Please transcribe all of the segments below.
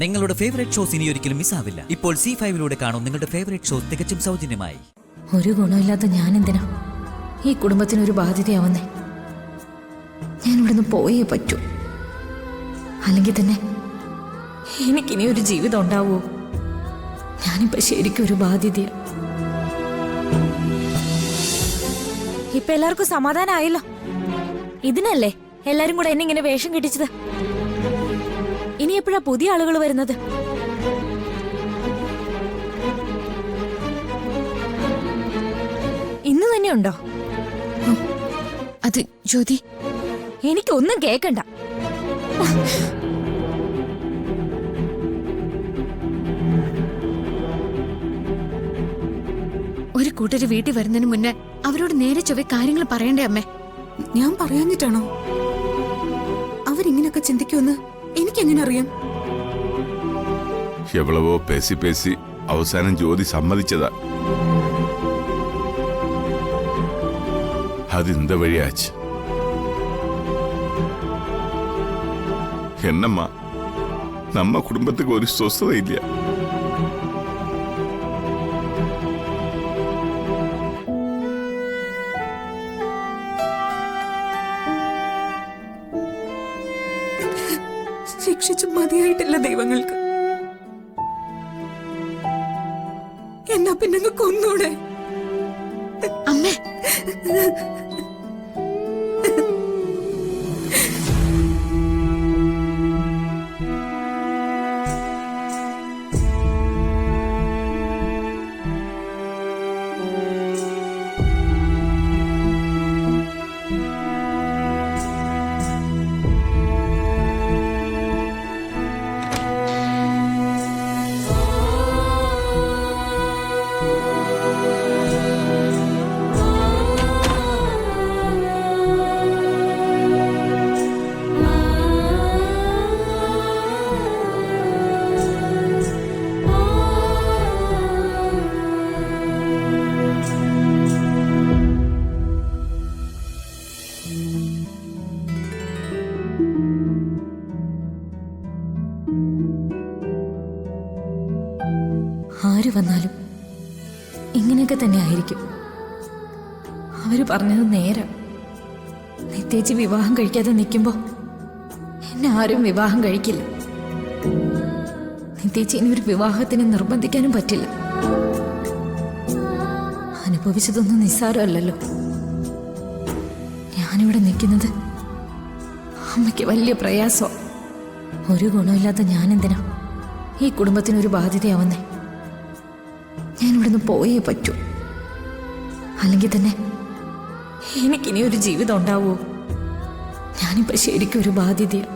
നിങ്ങളുടെ favourite shows ഇനി ഒരിക്കലും മിസ്സാവില്ല. ഇപ്പോൾ C5 കാണും നിങ്ങളുടെ ഫേവറേറ്റ് ഷോസ് തികച്ചും സൗജന്യമായി. ഒരു ഗുണമില്ലാത്ത ഞാൻ എന്തിനാ ഈ കുടുംബത്തിനൊരു ബാധ്യതയാവുന്നേ? ഞാൻ ഇവിടുന്ന് പോയേ പറ്റൂ. അല്ലെങ്കിൽ തന്നെ എനിക്കിനി ഒരു ജീവിതം ഉണ്ടാവുമോ? ഞാനിപ്പോ ശരിക്കും ഒരു ബാധ്യതയാ. ഇപ്പൊ എല്ലാവർക്കും സമാധാനമായല്ലോ. ഇതിനല്ലേ എല്ലാരും കൂടെ എന്നെ ഇങ്ങനെ വേഷം കെട്ടിച്ചത്? ഇനി എപ്പോഴാ പുതിയ ആളുകൾ വരുന്നത്? ഇന്ന് തന്നെ ഉണ്ടോ? അത് ജ്യോതി, എനിക്കൊന്നും കേക്കണ്ട. ഒരു കൂട്ടര് വീട്ടിൽ വരുന്നതിന് മുന്നേ അവരോട് നേരെ ചൊവ്വേ കാര്യങ്ങൾ പറയണ്ടേ അമ്മേ? ഞാൻ പറയാഞ്ഞിട്ടാണോ? അവരിങ്ങനെയൊക്കെ ചിന്തിക്കുമെന്ന് എനിക്കെങ്ങനെ അറിയാം? എവളവോ പേസി പേസി അവസാനം ജ്യോതി സമ്മതിച്ചതാ. അതിന്ത വഴിയാച്ച് എന്നമ്മ നമ്മ കുടുംബத்துக்கு ഒരു സ്വസ്ഥതയില്ല. ശിക്ഷിച്ചു മതിയായിട്ടില്ല ദൈവങ്ങൾക്ക്. എന്നാ പിന്നെ കൊന്നൂടെ? അമ്മേ, ആര് വന്നാലും ഇങ്ങനെയൊക്കെ തന്നെ ആയിരിക്കും. അവര് പറഞ്ഞത് നേരം. നിത്യേച്ചി വിവാഹം കഴിക്കാതെ നിൽക്കുമ്പോ എന്നെ ആരും വിവാഹം കഴിക്കില്ല. നിത്യേച്ചി ഇനി ഒരു വിവാഹത്തിന് നിർബന്ധിക്കാനും പറ്റില്ല. അനുഭവിച്ചതൊന്നും നിസ്സാരമല്ലല്ലോ. ഞാനിവിടെ നിൽക്കുന്നത് അമ്മയ്ക്ക് വലിയ പ്രയാസം. ഒരു ഗുണമില്ലാത്ത ഞാനെന്തിനാ ഈ കുടുംബത്തിനൊരു ബാധ്യതയാവുന്നേ? ഞാൻ ഇവിടുന്ന് പോയേ പറ്റൂ. അല്ലെങ്കിൽ തന്നെ എനിക്കിനി ഒരു ജീവിതം ഉണ്ടാവുമോ? ഞാനിപ്പോ ശരിക്കും ഒരു ബാധ്യതയാ.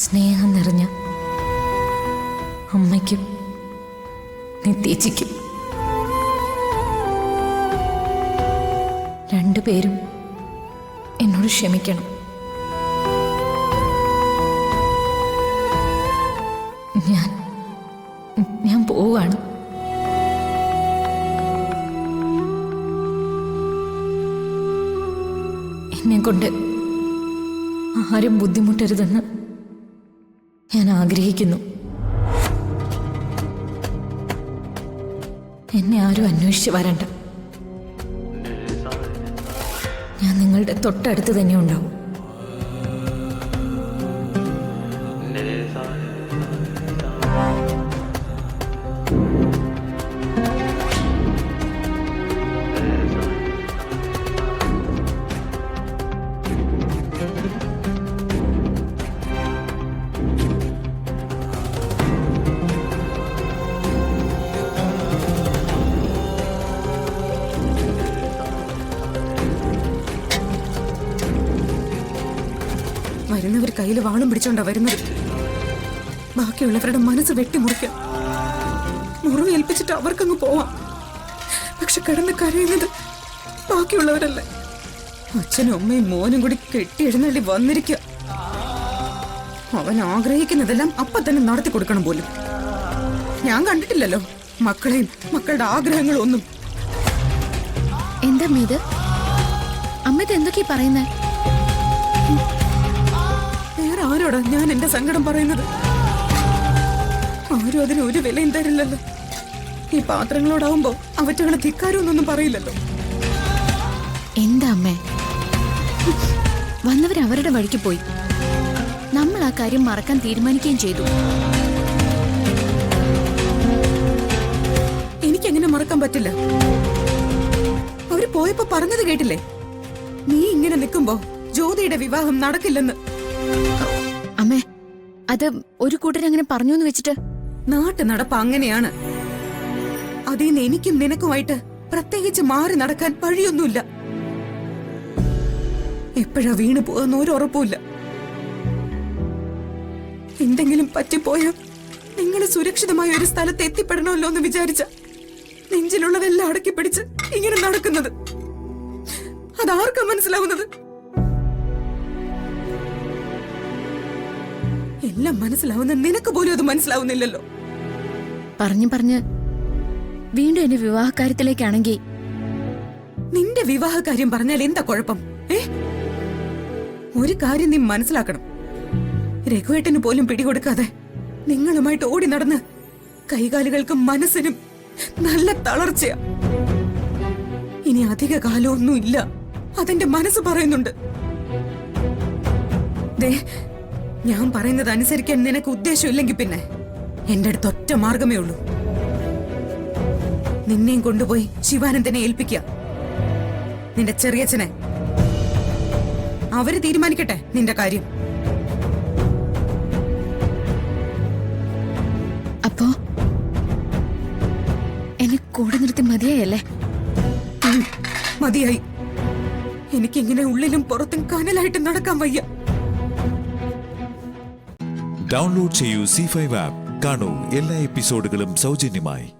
സ്നേഹം നിറഞ്ഞ അമ്മയ്ക്കും നിത്യേച്ചിക്കും രണ്ടുപേരും എന്നോട് ക്ഷമിക്കണം. ഞാൻ ഞാൻ പോവാണ്. എന്നെ കൊണ്ട് ആരും ബുദ്ധിമുട്ടരുതെന്ന് ഞാൻ ആഗ്രഹിക്കുന്നു. എന്നെ ആരും അന്വേഷിച്ച് വരണ്ട. ഞാൻ നിങ്ങളുടെ തൊട്ടടുത്ത് തന്നെ ഉണ്ടാവും. വരുന്നവർ കയ്യിൽ വാളും പിടിച്ചോണ്ടാ വരുന്നത്. ബാക്കിയുള്ളവരുടെ മനസ്സ് വെട്ടിമുറിക്കാം. മുറിവ് ഏൽപ്പിച്ചിട്ട് അവർക്കങ്ങ് പോവാം. പക്ഷെ കിടന്ന് കരയുന്നത് ബാക്കിയുള്ളവരല്ലേ. അച്ഛനും അമ്മയും മോനും കൂടി കെട്ടി എഴുന്നള്ളി വന്നിരിക്കുക. അവൻ ആഗ്രഹിക്കുന്നതെല്ലാം അപ്പൊ തന്നെ നടത്തി കൊടുക്കണം പോലും. ഞാൻ കണ്ടിട്ടില്ലല്ലോ മക്കളെയും മക്കളുടെ ആഗ്രഹങ്ങളും ഒന്നും. എന്താ ഇത്? അമ്മ ഇത് എന്തൊക്കെയാ പറയുന്നേ? വേറെ ആരോടാ ഞാൻ എന്റെ സങ്കടം പറയുന്നത്? ആരും അതിന് ഒരു വിലയും തരില്ലല്ലോ. ഈ പാത്രങ്ങളോടാവുമ്പോ അവറ്റകളെ ധിക്കാരൊന്നും പറയില്ലല്ലോ. എന്താ അമ്മേ? വന്നവർ അവരുടെ വഴിക്ക് പോയി. നമ്മൾ ആ കാര്യം മറക്കാൻ തീരുമാനിക്കുകയും ചെയ്തു. എനിക്കെങ്ങനെ മറക്കാൻ പറ്റില്ല? അവര് പോയപ്പോ പറഞ്ഞത് കേട്ടില്ലേ? നീ ഇങ്ങനെ നിൽക്കുമ്പോ ജ്യോതിയുടെ വിവാഹം നടക്കില്ലെന്ന്. അമ്മേ, അത് ഒരു കൂട്ടരങ്ങനെ പറഞ്ഞു എന്ന് വെച്ചിട്ട് നാട്ടു നടപ്പ് അങ്ങനെയാണ്. അതിന്ന് എനിക്കും നിനക്കുമായിട്ട് പ്രത്യേകിച്ച് മാറി നടക്കാൻ വഴിയൊന്നുമില്ല. എപ്പോഴാ വീണ് പോകാന്ന് ഒരു ഉറപ്പുമില്ല. എന്തെങ്കിലും പറ്റിപ്പോയ നിങ്ങൾ സുരക്ഷിതമായ ഒരു സ്ഥലത്ത് എത്തിപ്പെടണമല്ലോ എന്ന് വിചാരിച്ച നെഞ്ചിലുള്ളതെല്ലാം അടക്കി പിടിച്ച് ഇങ്ങനെ നടക്കുന്നത്. അതാർക്കാ മനസ്സിലാവുന്നത്? എല്ലാം മനസ്സിലാവുന്ന നിനക്ക് പോലും അത് മനസ്സിലാവുന്നില്ലല്ലോ. പറഞ്ഞ് വീണ്ടും എന്റെ വിവാഹകാര്യത്തിലേക്കാണെങ്കിൽ നിന്റെ വിവാഹകാര്യം പറഞ്ഞാൽ എന്താ കുഴപ്പം? ഒരു കാര്യം നീ മനസ്സിലാക്കണം. രഘുവേട്ടന് പോലും പിടികൊടുക്കാതെ നിങ്ങളുമായിട്ട് ഓടി നടന്ന് കൈകാലുകൾക്കും മനസ്സിനും നല്ല തളർച്ചയാ. ഇനി അധിക കാലമൊന്നും ഇല്ല. അതെന്റെ മനസ്സ് പറയുന്നുണ്ട്. ദേ, ഞാൻ പറയുന്നത് അനുസരിക്കാൻ നിനക്ക് ഉദ്ദേശമില്ലെങ്കിൽ പിന്നെ എന്റെ അടുത്ത് ഒറ്റ മാർഗമേ ഉള്ളൂ. നിന്നെയും കൊണ്ടുപോയി ശിവാനന്ദനെ ഏൽപ്പിക്കുക. നിന്റെ ചെറിയച്ഛനെ. അവര് തീരുമാനിക്കട്ടെ നിന്റെ കാര്യം. അപ്പോ എന്നെ കൂടെ നിർത്തി മതിയായല്ലേ? മതിയായി. എനിക്കിങ്ങനെ ഉള്ളിലും പുറത്തും കനലായിട്ട് നടക്കാൻ വയ്യ. ഡൗൺലോഡ് ചെയ്യൂ C5 ആപ്പ്. കാണൂ എല്ലാ എപ്പിസോഡുകളും സൗജന്യമായി.